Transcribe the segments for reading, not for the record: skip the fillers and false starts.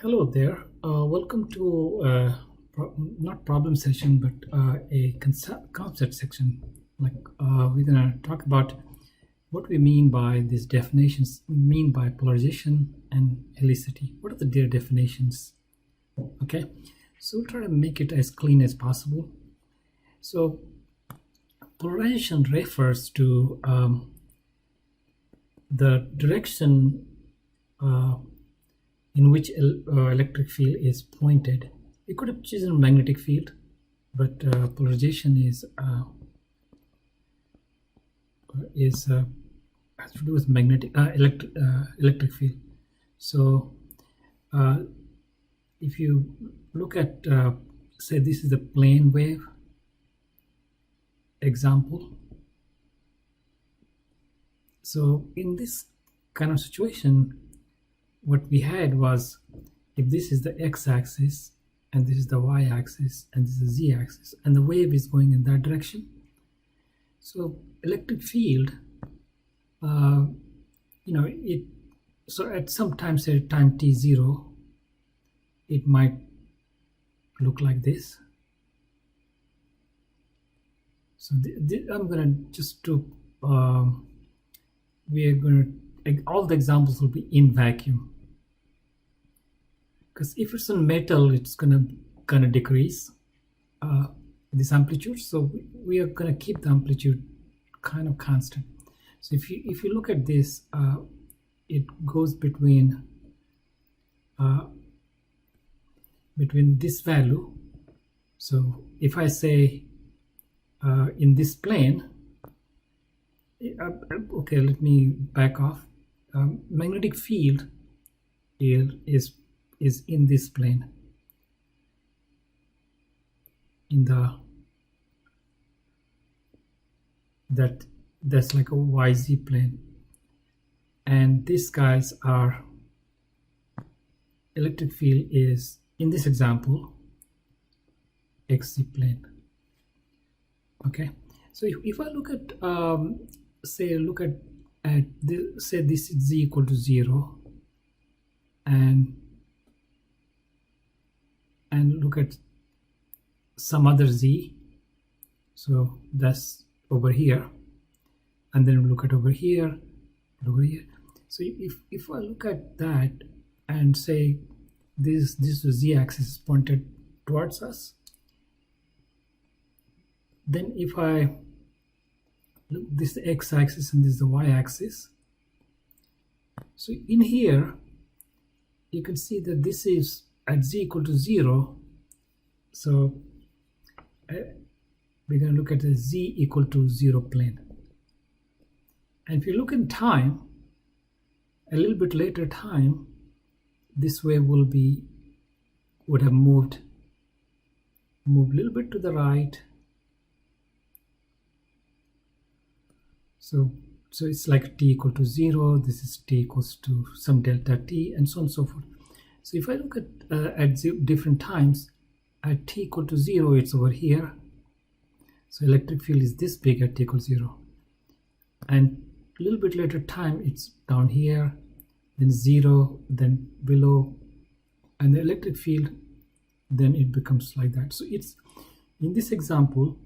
Hello there. Welcome to not problem session, but a concept section. We're gonna talk about what we mean by these definitions, mean by polarization and helicity. What are their definitions? Okay, so we'll try to make it as clean as possible. So polarization refers to the direction in which electric field is pointed. You could have chosen magnetic field, but polarization has to do with magnetic electric field. So if you look at say this is a plane wave example. So in this kind of situation, what we had was, if this is the x-axis and this is the y-axis and this is the z-axis and the wave is going in that direction, so electric field so at some time, say time t0, it might look like this. So I'm gonna just do all the examples will be in vacuum, because if it's in metal, it's gonna decrease this amplitude. So we are gonna keep the amplitude kind of constant. So if you look at this, it goes between this value. So if I say in this plane, okay, let me back off. Magnetic field is in this plane, in that's like a YZ plane, and these guys are electric field is in this example XZ plane. Okay, so if I look at say this is z equal to 0, and look at some other z, so that's over here, and then look at over here. So if I look at that and say this z-axis is pointed towards us, then if I look, this is the x-axis and this is the y-axis. So in here you can see that this is at z equal to 0. So we're going to look at the z equal to 0 plane. And if you look in time, a little bit later time, this wave would have moved a little bit to the right. So it's like t equal to 0, this is t equals to some delta t, and so on and so forth. So if I look at different times, at t equal to 0, it's over here. So electric field is this big at t equals 0. And a little bit later time, it's down here, then 0, then below, and the electric field, then it becomes like that. So it's, in this example,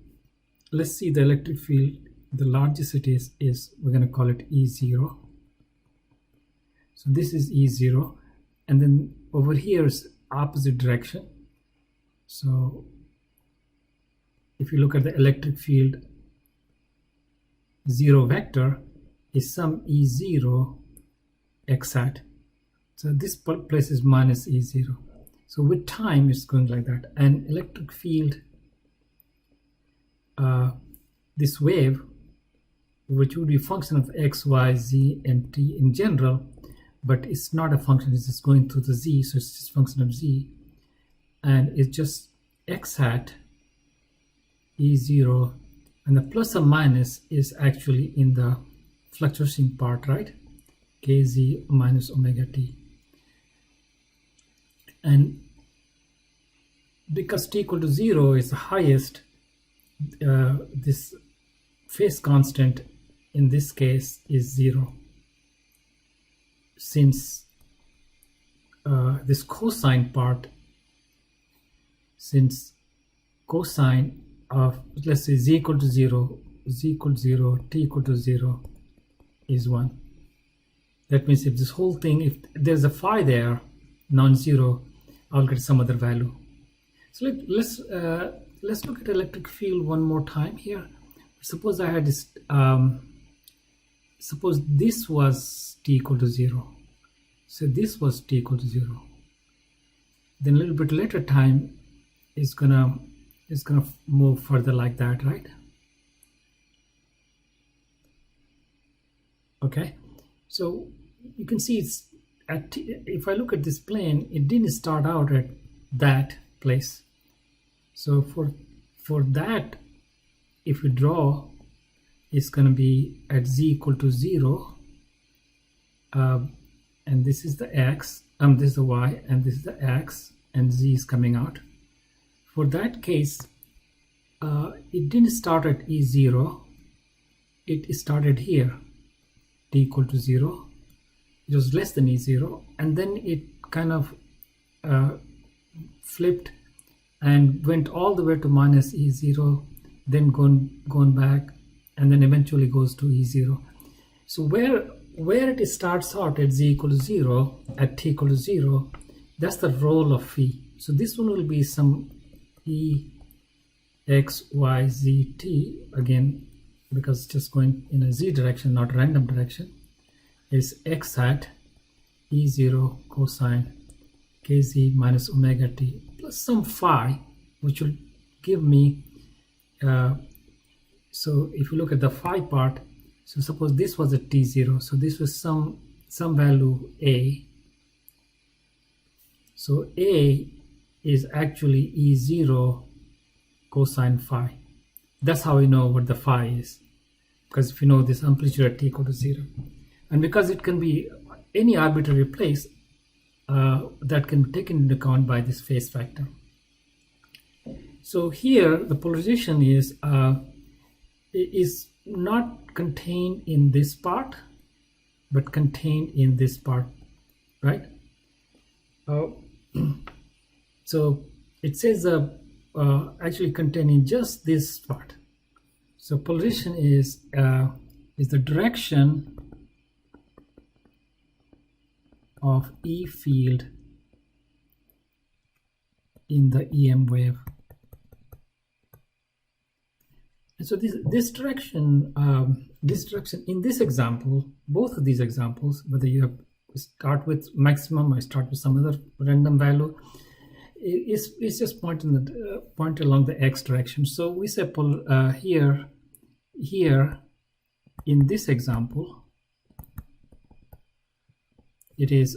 let's see the electric field. The largest it is we're going to call it E0. So this is E0, and then over here is opposite direction. So if you look at the electric field, 0 vector is some E0 x hat. So this place is minus E0. So with time it's going like that. And electric field, this wave, which would be a function of x, y, z, and t in general, but it's not a function, it's just going through the z, so it's just a function of z, and it's just x hat E0, and the plus or minus is actually in the fluctuating part, right? Kz minus omega t. And because t equal to 0 is the highest, this phase constant in this case is 0, since this cosine part, since cosine of, let's say, z equal to 0, z equal to 0, t equal to 0 is 1. That means if this whole thing, if there's a phi there, non-zero, I'll get some other value. So let's look at electric field one more time here. Suppose I had this, suppose this was t equal to 0. So this was t equal to 0. Then a little bit later time is gonna move further like that, right? Okay, so you can see it's at t, if I look at this plane, it didn't start out at that place. So for that, if we draw, it's going to be at z equal to 0, and this is the x, this is the y, and this is the x, and z is coming out. For that case, it didn't start at E0, it started here, t equal to 0. It was less than E0, and then it kind of flipped and went all the way to minus E0, then gone back, and then eventually goes to E0. So where it starts out at z equal to 0, at t equal to 0, that's the role of phi. So this one will be some E x y z t, again because it's just going in a z direction, not random direction, is x hat E0 cosine kz minus omega t plus some phi, which will give me, so if you look at the phi part, so suppose this was a t0, so this was some value a, so a is actually E0 cosine phi. That's how we know what the phi is, because if you know this amplitude at t equal to 0, and because it can be any arbitrary place, that can be taken into account by this phase factor. So here the polarization is not contained in this part, but contained in this part, right? So it says actually containing just this part. So polarization is the direction of E field in the EM wave. And so this direction in this example, both of these examples, whether you start with maximum or start with some other random value, it's just point along the x direction. So we say here in this example, it is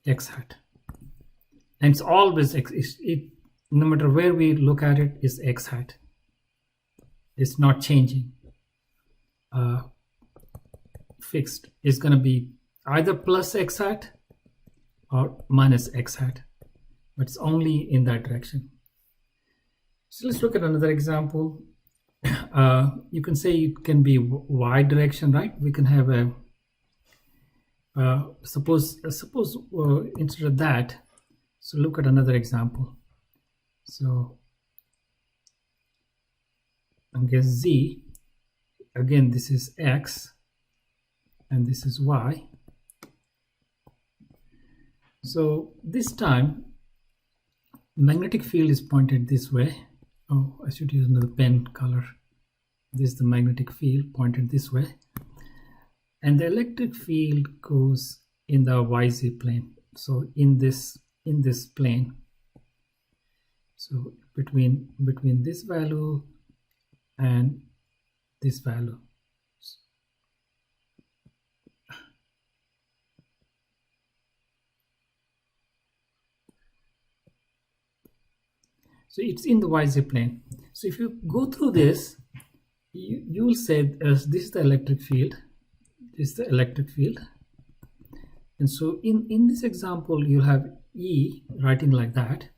x hat, and it's always x. No matter where we look at it, is x hat. It's not changing. Fixed. It's going to be either plus x hat or minus x hat, but it's only in that direction. So let's look at another example. You can say it can be y direction, right? We can have a suppose instead of that, so look at another example. So I guess z, again this is x and this is y. So this time magnetic field is pointed this way. Oh, I should use another pen color. This is the magnetic field pointed this way, and the electric field goes in the YZ plane. So in this plane. So between this value and this value. So it's in the YZ plane. So if you go through this, you will say this is the electric field. This is the electric field. And so in this example, you have E writing like that.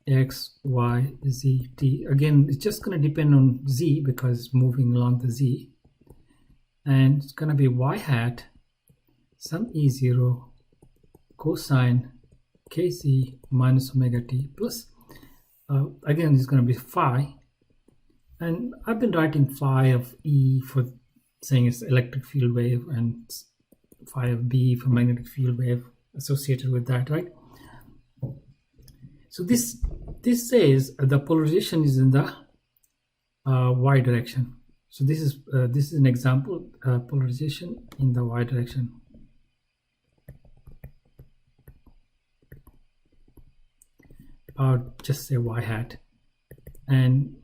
X, Y, Z, T. Again, it's just going to depend on Z because it's moving along the Z. And it's going to be Y hat some E0 cosine kc minus omega t plus, again, it's going to be phi. And I've been writing phi of E for saying it's electric field wave and phi of B for magnetic field wave associated with that, right? So this says the polarization is in the y direction. So this is an example, polarization in the y direction. Or just say y hat, and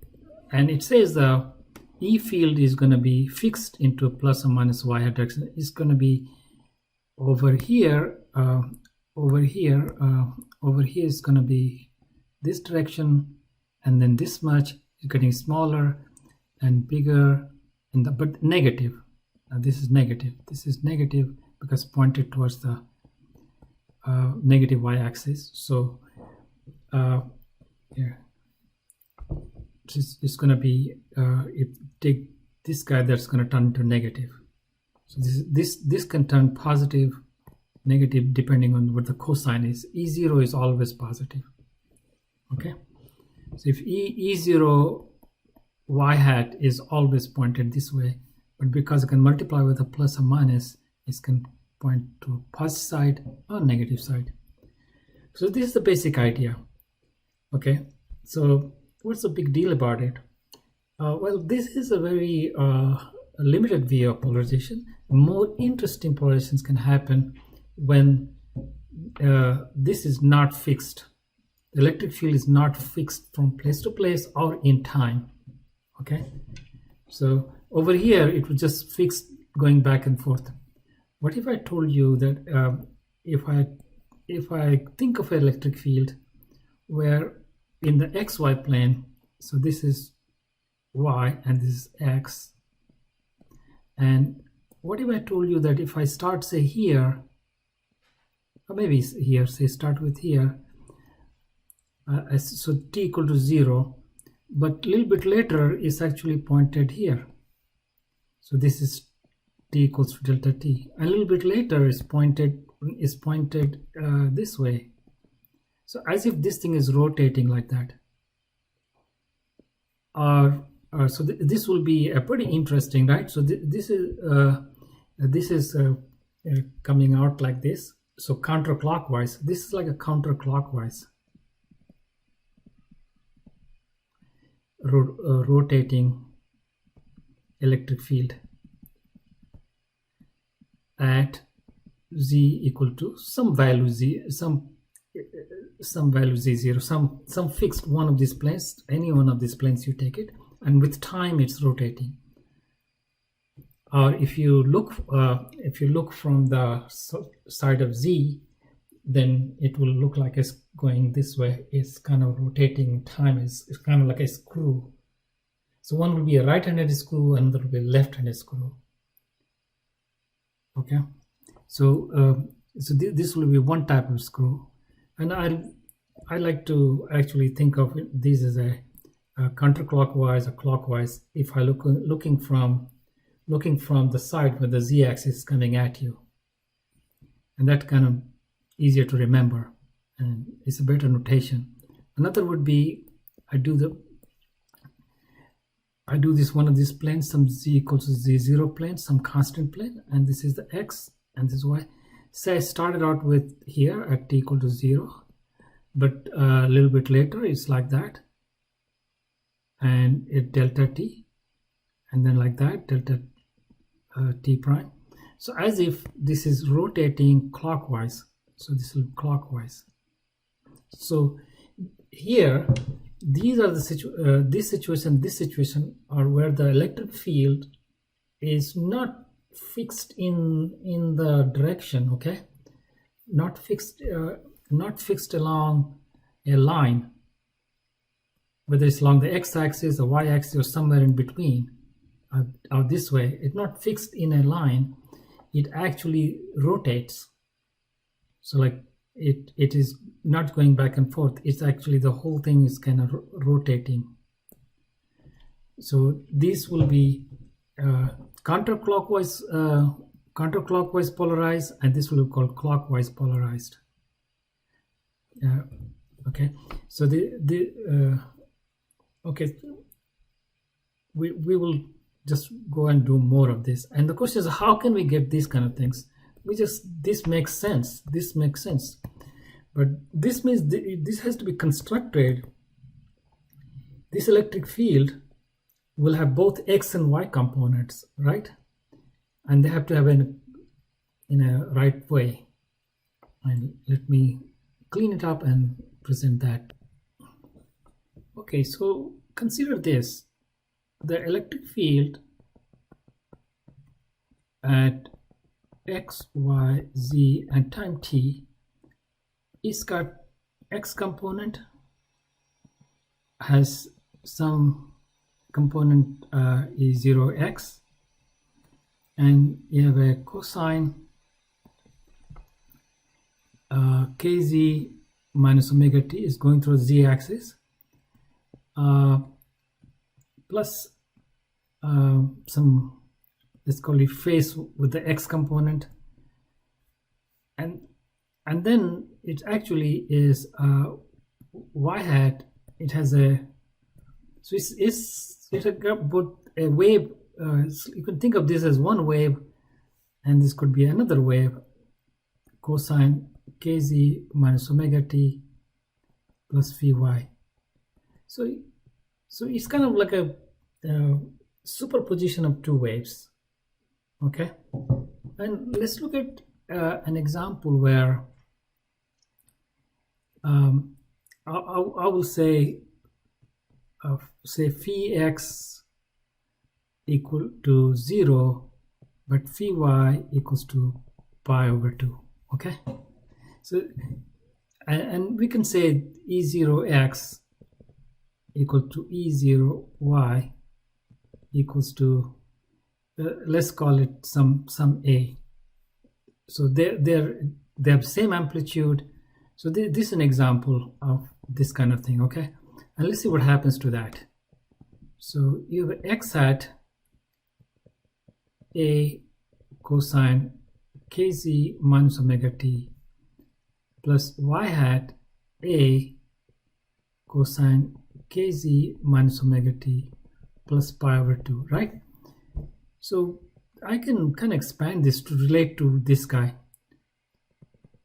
it says the E field is going to be fixed into a plus or minus y hat direction. It's going to be over here, over here is going to be this direction, and then this much is getting smaller and bigger in the, but negative. Now this is negative. This is negative because pointed towards the negative y-axis. So yeah, it's going to be if take this guy, that's going to turn into negative. So this can turn positive, negative, depending on what the cosine is. E0 is always positive. Okay, so if E0 y hat is always pointed this way, but because it can multiply with a plus or minus, it can point to positive side or negative side. So this is the basic idea. Okay, so what's the big deal about it? Well, this is a very limited view of polarization. More interesting polarizations can happen when this is not fixed. The electric field is not fixed from place to place or in time. Okay, so over here it was just fixed going back and forth. What if I told you that if I think of an electric field where in the xy plane, so this is y and this is x, and what if I told you that if I start, say, here, or maybe here, say start with here, so t equal to 0, but a little bit later is actually pointed here. So this is t equals to delta t. A little bit later is pointed this way. So as if this thing is rotating like that. So this will be a pretty interesting, right? So this is coming out like this. So counterclockwise. This is like a counterclockwise rotating electric field at z equal to some value z, some value z0, some fixed one of these planes, any one of these planes you take it, and with time it's rotating. Or if you look from the side of z, then it will look like it's going this way. It's kind of rotating. Time is kind of like a screw. So one will be a right-handed screw, and another will be a left-handed screw. Okay, so this will be one type of screw, and I like to actually think of these as a counterclockwise or clockwise. If I looking from the side where the z-axis is coming at you, and that kind of easier to remember, and it's a better notation. Another would be I do this one of these planes, some z equals to z0 plane, some constant plane, and this is the x and this is y. Say I started out with here at t equal to 0, but a little bit later it's like that, and it delta t, and then like that delta t prime. So as if this is rotating clockwise, so this will be clockwise. So here these are the this situation are where the electric field is not fixed in the direction, okay, not fixed along a line, whether it's along the x-axis, the y-axis, or somewhere in between, or this way. It's not fixed in a line, it actually rotates. So like it is not going back and forth, it's actually the whole thing is kind of rotating. So these will be counterclockwise counterclockwise polarized, and this will be called clockwise polarized. Okay, so okay, we will just go and do more of this. And the question is, how can we get these kind of things? This makes sense. This makes sense. But this means this has to be constructed. This electric field will have both X and Y components, right? And they have to have in a right way. And let me clean it up and present that. Okay, so consider this. The electric field at X, Y, Z, and time t is got X component, has some component is 0x, and you have a cosine kz minus omega t is going through the z-axis, plus some, let's call it phase with the x component, and then it actually is y hat. It has a, so it's both a wave. You can think of this as one wave, and this could be another wave, cosine kz minus omega t plus vy. So it's kind of like a superposition of two waves. Okay, and let's look at an example where I will say phi x equal to 0, but phi y equals to pi over 2. Okay, so and we can say E0x equal to E0y equals to let's call it some a. So they have same amplitude. So this is an example of this kind of thing. Okay, and let's see what happens to that. So you have x hat a cosine kz minus omega t plus y hat a cosine kz minus omega t plus pi over 2, right? So I can kind of expand this to relate to this guy.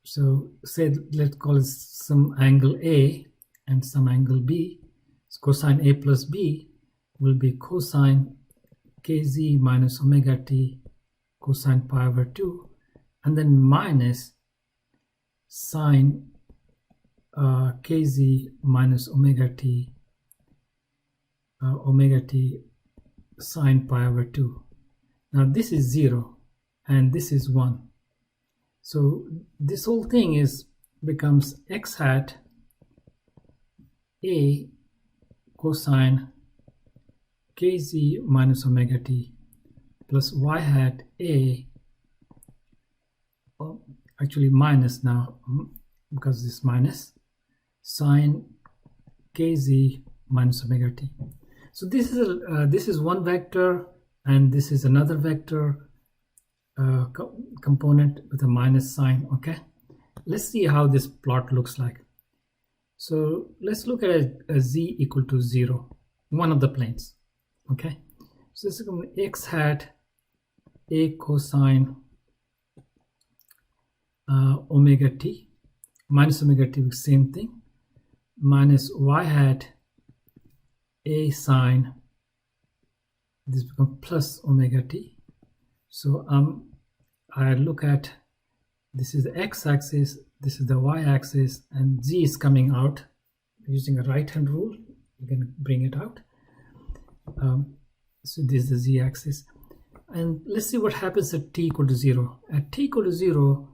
So say let's call it some angle A and some angle B. So cosine A plus B will be cosine kz minus omega t cosine pi over 2, and then minus sine kz minus omega t sine pi over 2. Now this is 0 and this is 1. So this whole thing becomes x hat a cosine kz minus omega t plus y hat a, actually minus now because this minus sine kz minus omega t. So this is one vector, and this is another vector component with a minus sign. Okay, let's see how this plot looks like. So let's look at a z equal to 0, one of the planes. Okay, so this is going to be x hat a cosine omega t minus omega t, same thing, minus y hat a sine, this becomes plus omega t. So I look at, this is the x-axis, this is the y-axis, and z is coming out. Using a right-hand rule, you can bring it out. So this is the z-axis, and let's see what happens at t equal to 0. At t equal to 0,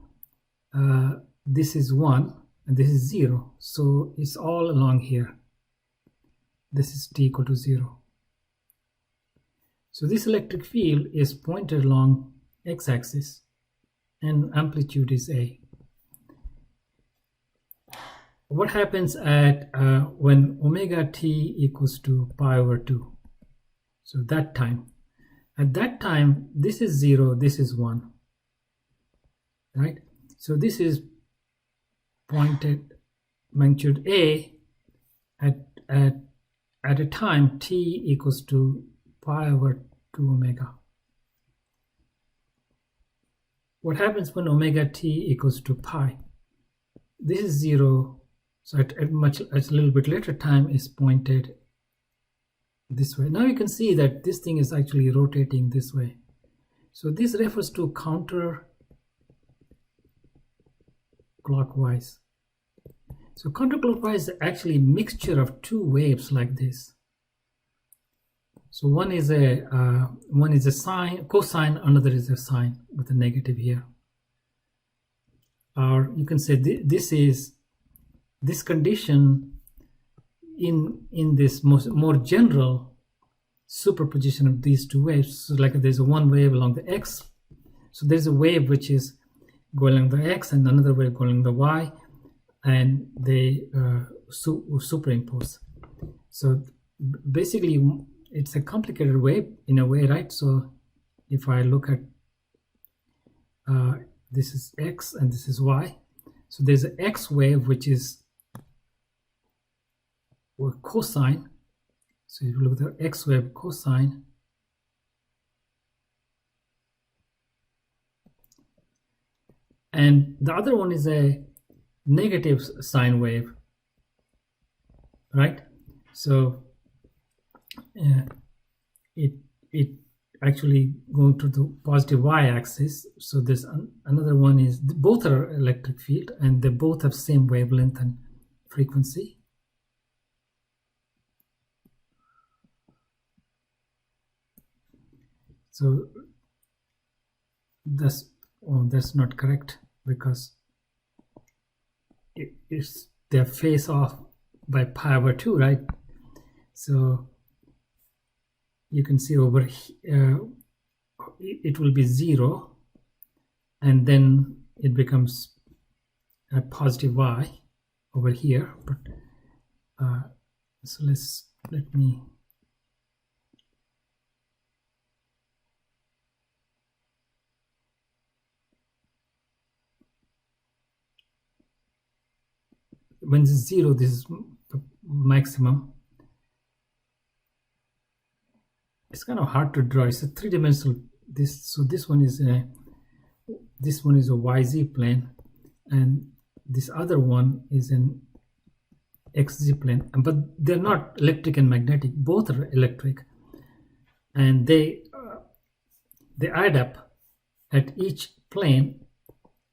this is 1 and this is 0, so it's all along here. This is t equal to 0. So this electric field is pointed along x-axis and amplitude is a. What happens at when omega t equals to pi over 2? So that time, at that time, this is 0, this is 1. right? So this is pointed magnitude A at a time t equals to pi over 2 omega. What happens when omega t equals to pi? This is 0, so at a little bit later time is pointed this way. Now you can see that this thing is actually rotating this way. So this refers to counterclockwise. So counterclockwise is actually a mixture of two waves like this. So one is a sine, cosine, another is a sine with a negative here. Or you can say this condition in this more general superposition of these two waves. So like there's one wave along the x, so there's a wave which is going along the x and another wave going along the y, and they superimpose. So basically it's a complicated wave in a way, right? So if I look at this is x and this is y, so there's an x wave which is cosine. So if you look at the x wave cosine, and the other one is a negative sine wave, right? So it actually going to the positive y-axis. So there's another one is both are electric field and they both have same wavelength and frequency. So that's not correct, because they're phase off by pi over 2, right? So you can see over here it will be 0 and then it becomes a positive y over here. But so let me when this is 0, this is maximum. It's kind of hard to draw. It's a three-dimensional. So this one is a YZ plane, and this other one is an XZ plane. But they're not electric and magnetic. Both are electric, and they add up at each plane.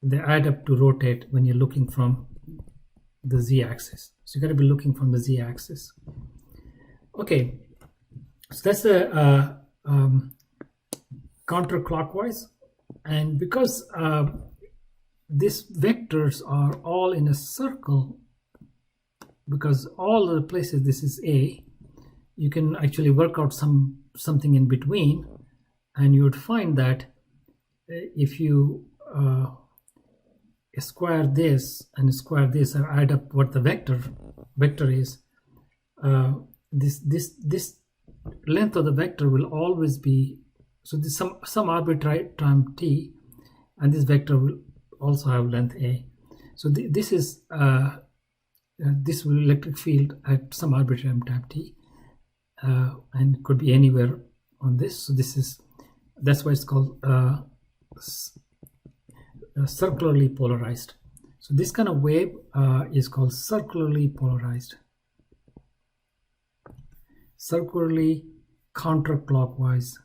They add up to rotate when you're looking from the z-axis. So you got to be looking from the z-axis. Okay. So that's the counterclockwise, and because these vectors are all in a circle, because all the places this is A, you can actually work out something in between, and you would find that if you square this and square this and add up what the vector is, this length of the vector will always be, so this some arbitrary time t, and this vector will also have length a. So this is this will electric field at some arbitrary time t, and could be anywhere on this. So that's why it's called circularly polarized. So this kind of wave is called circularly polarized. Circularly counterclockwise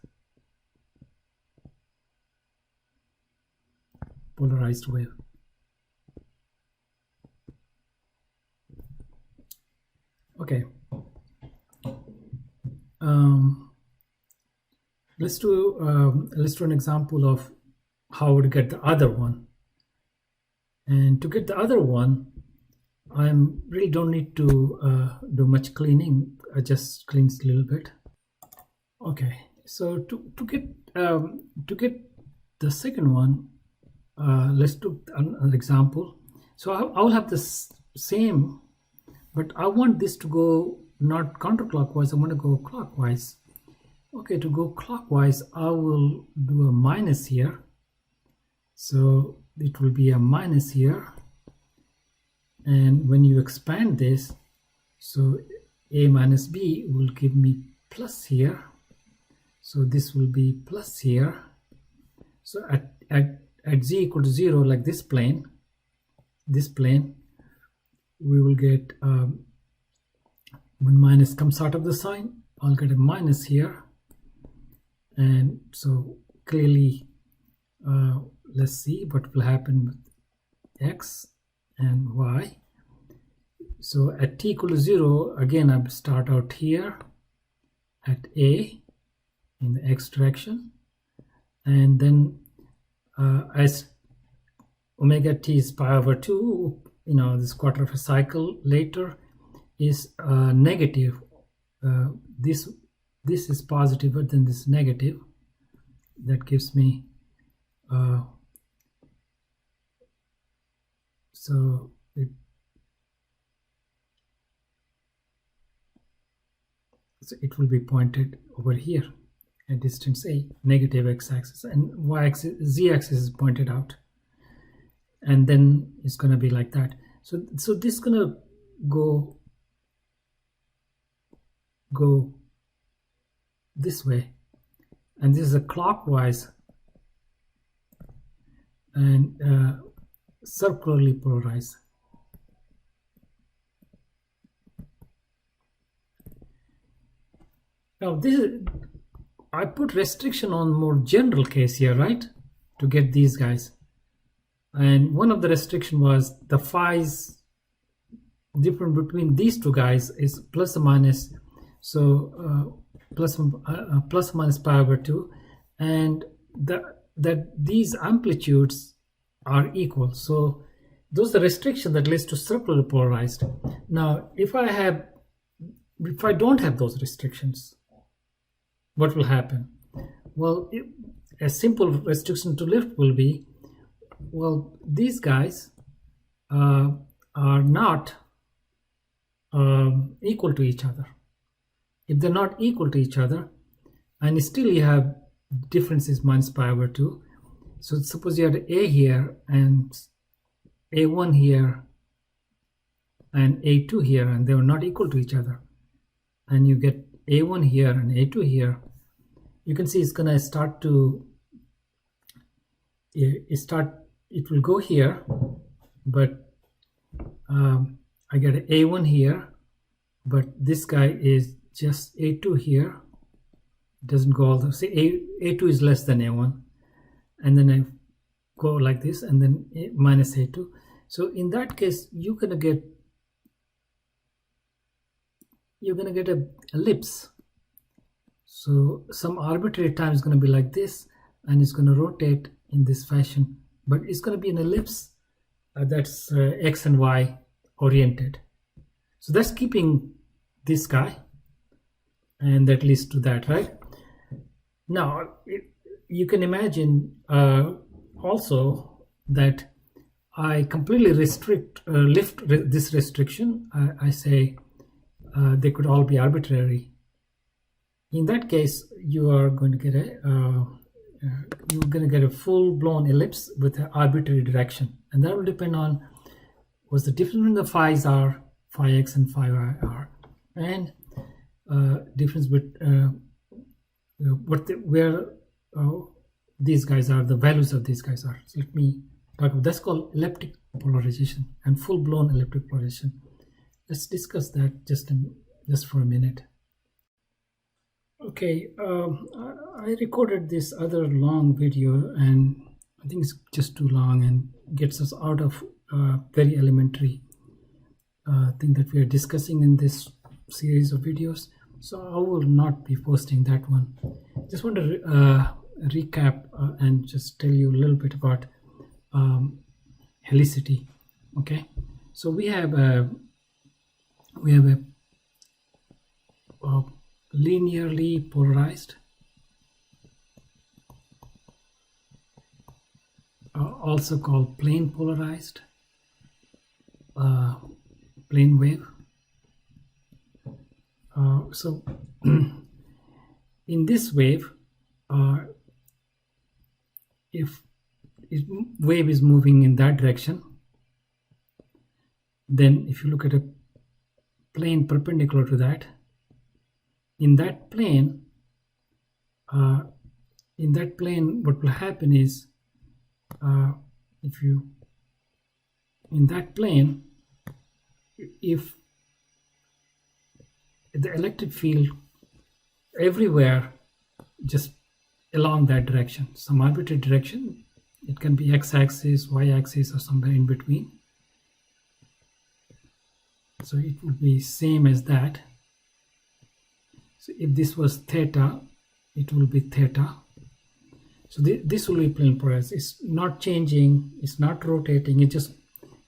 polarized wave. Okay. Let's do an example of how to get the other one. And to get the other one, I really don't need to do much cleaning. I just cleans a little bit. Okay, so to get the second one, let's do an example. So I will have this same, but I want this to go not counterclockwise. I want to go clockwise. Okay, to go clockwise, I will do a minus here. So it will be a minus here, and when you expand this, so a minus b will give me plus here, so this will be plus here. So at z equal to 0, like this plane, we will get when minus comes out of the sign, I'll get a minus here. And so clearly, let's see what will happen with x and y. So at t equal to 0, again I start out here at a in the x direction, and then as omega t is pi over 2, this quarter of a cycle later is negative. This is positive, but then this is negative. That gives me so it will be pointed over here at distance a, negative x-axis, and y-axis, z-axis is pointed out, and then it's going to be like that. So this is going to go this way, and this is a clockwise and circularly polarized. Now this is, I put restriction on more general case here, right, to get these guys. And one of the restriction was the phi's difference between these two guys is plus or minus, so plus or minus pi over 2, and that these amplitudes are equal. So those are the restriction that leads to circular polarized. Now if I don't have those restrictions, what will happen? Well, a simple restriction to lift will be, well, these guys are not equal to each other. If they're not equal to each other, and still you have differences minus pi over 2, so suppose you had a here and a1 here and a2 here, and they were not equal to each other, and you get a1 here and a2 here, you can see it's going to start to it will go here, but I get an a1 here, but this guy is just a2 here, it doesn't go all the, say a2 is less than a1, and then I go like this, and then minus a2. So in that case, you're gonna get a ellipse. So some arbitrary time is going to be like this, and it's going to rotate in this fashion, but it's going to be an ellipse that's x and y oriented. So that's keeping this guy, and that leads to that, right? Now you can imagine also that I completely lift this restriction. I say they could all be arbitrary. In that case, you are going to get a full-blown ellipse with an arbitrary direction, and that will depend on what the difference between the phi's are, phi x and phi y are, and difference with where these guys are, the values of these guys are. So let me talk about that's called elliptic polarization and full-blown elliptic polarization. Let's discuss that just for a minute. Okay, I recorded this other long video, and I think it's just too long and gets us out of very elementary thing that we are discussing in this series of videos. So I will not be posting that one. Just want to recap and just tell you a little bit about helicity. Okay, so we have a linearly polarized, also called plane polarized, plane wave. So in this wave, if wave is moving in that direction. Then if you look at a plane perpendicular to that, in that plane what will happen is in that plane, if the electric field everywhere just along that direction, some arbitrary direction, it can be x-axis, y-axis, or somewhere in between, so it would be same as that. So if this was theta, it will be theta. So this will be plane polarized. It's not changing, it's not rotating, it just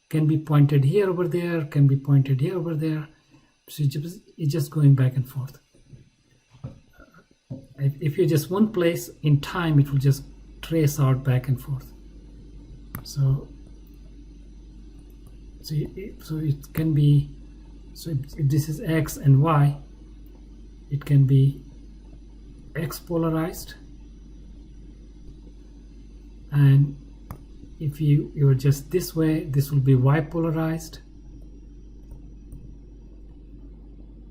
can be pointed here over there, can be pointed here over there. So it's just going back and forth. If you're just one place in time, it will just trace out back and forth. So it can be, so if this is x and y, it can be x polarized, and if you're just this way, this will be y polarized,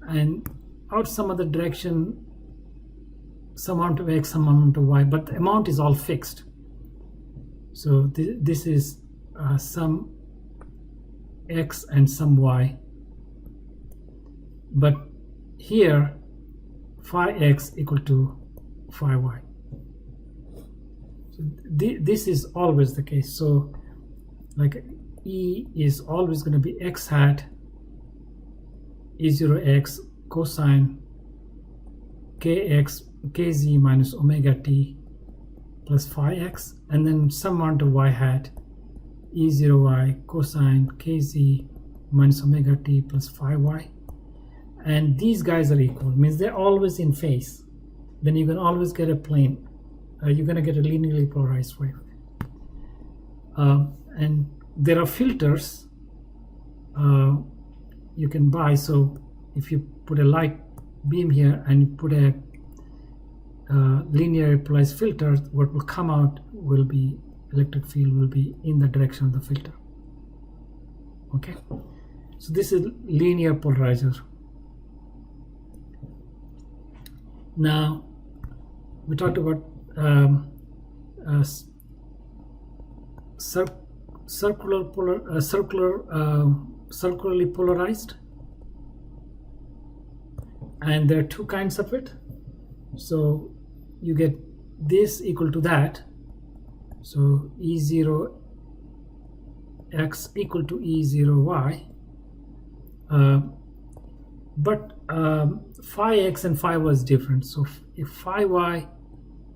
and out some other direction, some amount of x, some amount of y, but the amount is all fixed. So this is some x and some y, but here phi x equal to phi y. So this is always the case. So like E is always going to be x hat E0x cosine kz minus omega t plus phi x, and then some amount of y hat E0y cosine kz minus omega t plus phi y. And these guys are equal, means they're always in phase. Then you can always get a plane. You're going to get a linearly polarized wave. And there are filters you can buy. So if you put a light beam here and you put a linear polarized filter, what will come out will be electric field will be in the direction of the filter. Okay, so this is linear polarizer. Now we talked about circularly polarized, and there are two kinds of it. So you get this equal to that, so E0x equal to E0y, but phi x and phi y is different. So if phi y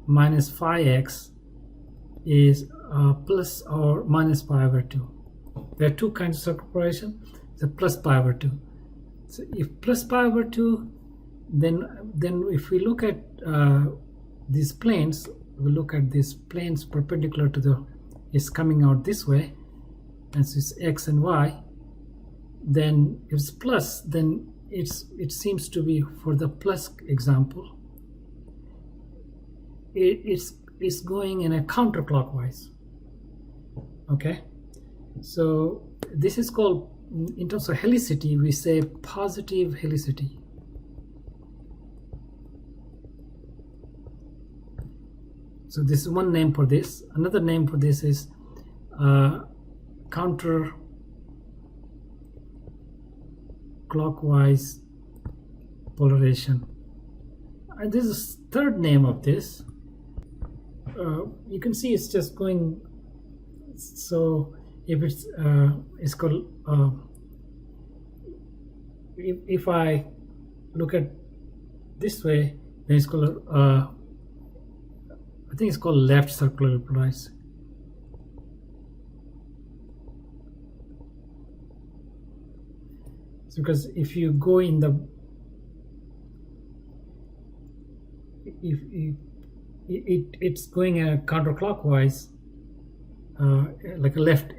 minus phi x is plus or minus pi over 2. There are two kinds of circular polarization. It's a plus pi over 2. So if plus pi over 2, then if we look at these planes, we look at these planes perpendicular to the is coming out this way, and so it's x and y. Then if it's plus, then it seems to be, for the plus example, it's going in a counterclockwise. Okay, so this is called, in terms of helicity, we say positive helicity. So this is one name for this. Another name for this is counterclockwise polarization. And this is third name of this. You can see it's just going. So if it's called, if I look at this way, then it's called I think it's called left circular polarized. It's because if you go in the, it's going counterclockwise, like a left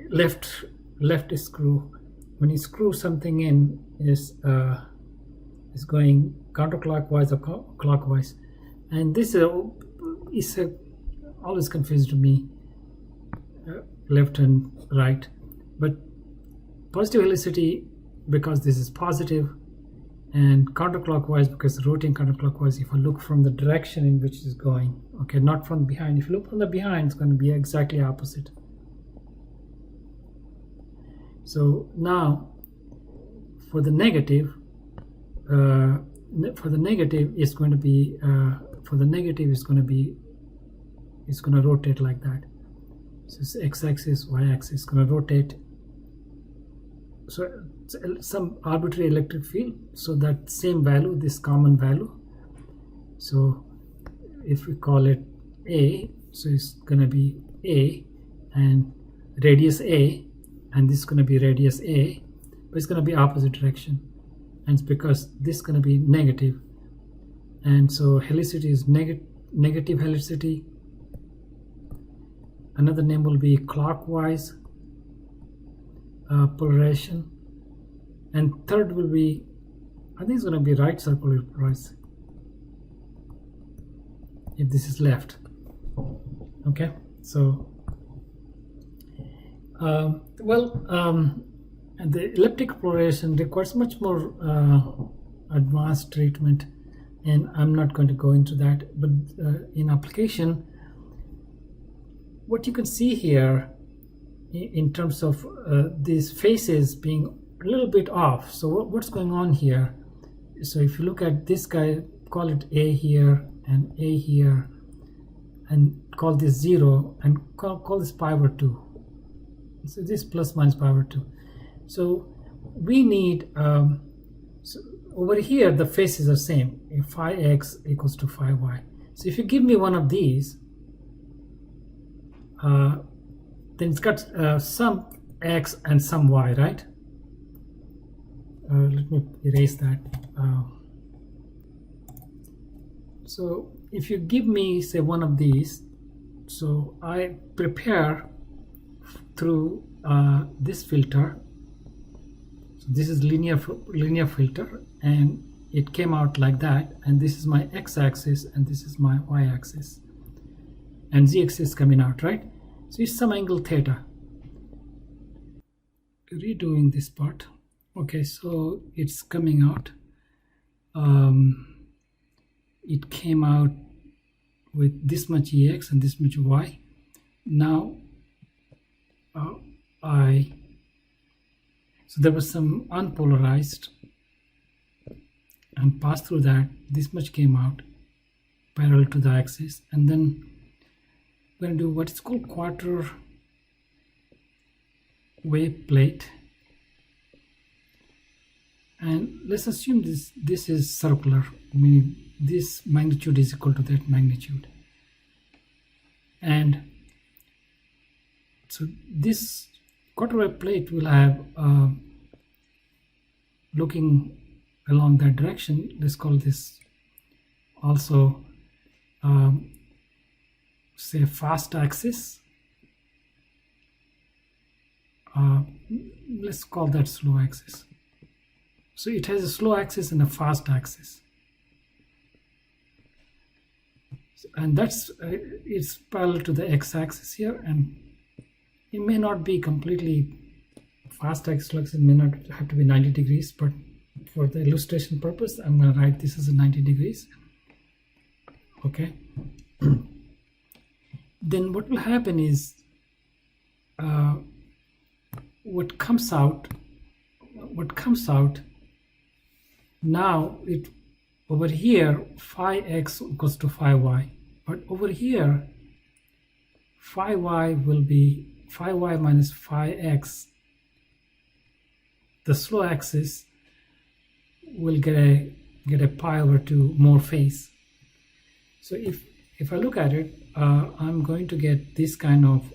screw. When you screw something in, is going counterclockwise or clockwise, and this is always confused to me. left and right. But positive helicity, because this is positive, and counterclockwise because rotating counterclockwise, if I look from the direction in which it is going, okay, not from behind. If you look from the behind, it's going to be exactly opposite. So now for the negative, it's going to be it's going to rotate like that. So it's x-axis, y-axis is going to rotate. So some arbitrary electric field, so that same value, this common value. So if we call it A, so it's going to be A and radius A, and this is going to be radius A, but it's going to be opposite direction, and it's because this is going to be negative, and so helicity is negative helicity. Another name will be clockwise polarization, and third will be, I think it's going to be right circular polarization if this is left. Okay, so and the elliptic polarization requires much more advanced treatment, and I'm not going to go into that. But in application, what you can see here in terms of these faces being a little bit off. So what's going on here? So if you look at this guy, call it A here and A here, and call this 0 and call this pi over 2. So this plus minus pi over 2. So we need so over here the faces are same, phi x equals to phi y. So if you give me one of these, then it's got some x and some y, right? Let me erase that. So if you give me, say, one of these, so I prepare through this filter. So this is linear filter, and it came out like that, and this is my x-axis and this is my y-axis, and z-axis coming out, right? So it's some angle theta. Redoing this part. Okay, so it's coming out. It came out with this much ex and this much y. Now so there was some unpolarized, and passed through that, this much came out parallel to the axis, and then we're going to do what is called quarter wave plate, and let's assume this is circular, meaning this magnitude is equal to that magnitude, and so this quarter wave plate will have looking along that direction. Let's call this also say fast axis. Let's call that slow axis. So it has a slow axis and a fast axis, and that's it's parallel to the x-axis here, and it may not be completely fast axis, it may not have to be 90 degrees, but for the illustration purpose, I'm going to write this as a 90 degrees. Okay. Then what will happen is what comes out now, it over here phi x equals to phi y, but over here phi y will be phi y minus phi x. The slow axis will get a pi over 2 more phase. So if I look at it, I'm going to get this kind of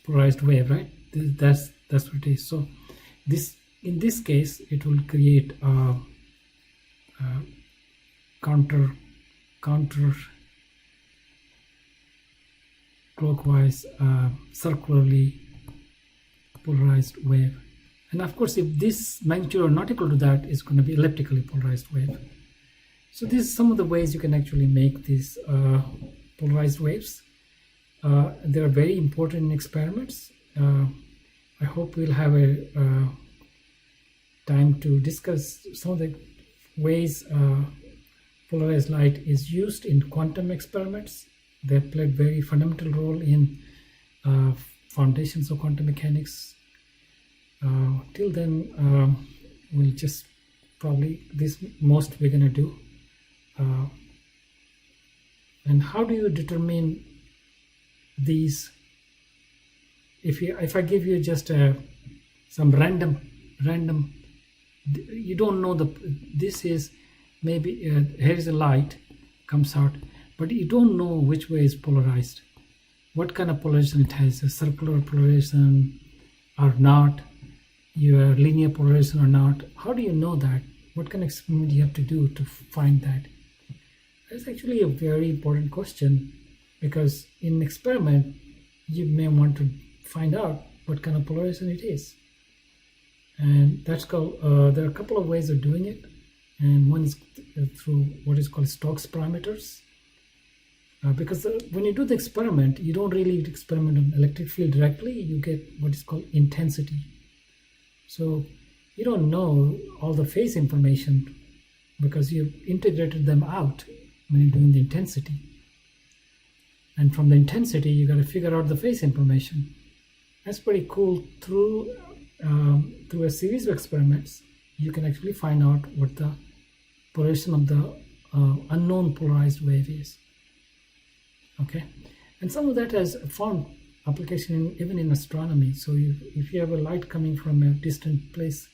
polarized wave, right? That's what it is. So this, in this case, it will create counter clockwise circularly polarized wave. And of course, if this magnitude are not equal to that, it's going to be elliptically polarized wave. So this is some of the ways you can actually make these polarized waves. They are very important in experiments. I hope we'll have a time to discuss some of the ways polarized light is used in quantum experiments. They played very fundamental role in foundations of quantum mechanics. Till then, we'll just probably this most we're gonna do. And how do you determine these? If I give you just some random, you don't know this is maybe here is a light comes out, but you don't know which way is polarized, what kind of polarization it has, a circular polarization or not, your linear polarization or not. How do you know that? What kind of experiment do you have to do to find that? That's actually a very important question, because in an experiment you may want to find out what kind of polarization it is. And that's called, there are a couple of ways of doing it. And one is through what is called Stokes parameters. Because when you do the experiment, you don't really experiment on electric field directly, you get what is called intensity. So you don't know all the phase information because you've integrated them out when you're doing the intensity. And from the intensity, you got to figure out the phase information. That's pretty cool. Through a series of experiments, you can actually find out what the polarization of the unknown polarized wave is. Okay, and some of that has found application even in astronomy. So if you have a light coming from a distant place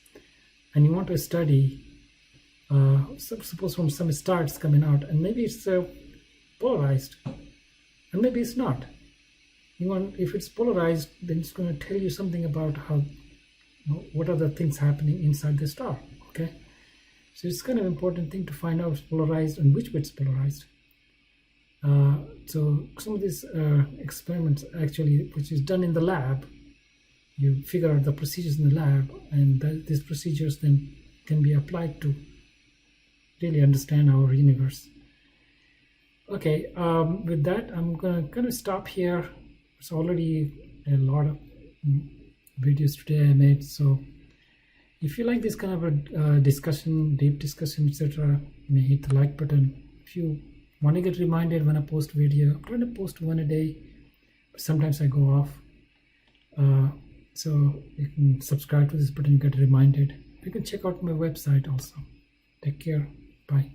and you want to study, suppose from some stars coming out, and maybe it's polarized, and maybe it's not. If it's polarized, then it's going to tell you something about how, what are the things happening inside the star. Okay, so it's kind of important thing to find out it's polarized and which way it's polarized. So some of these experiments actually, which is done in the lab, you figure out the procedures in the lab, and these procedures then can be applied to really understand our universe. Okay, with that, I'm gonna kind of stop here. It's already a lot of videos today I made. So if you like this kind of a discussion, deep discussion, etc., you may hit the like button. If you want to get reminded when I post video, I'm trying to post one a day, but sometimes I go off. So you can subscribe to this button, you get reminded. You can check out my website also. Take care. Bye.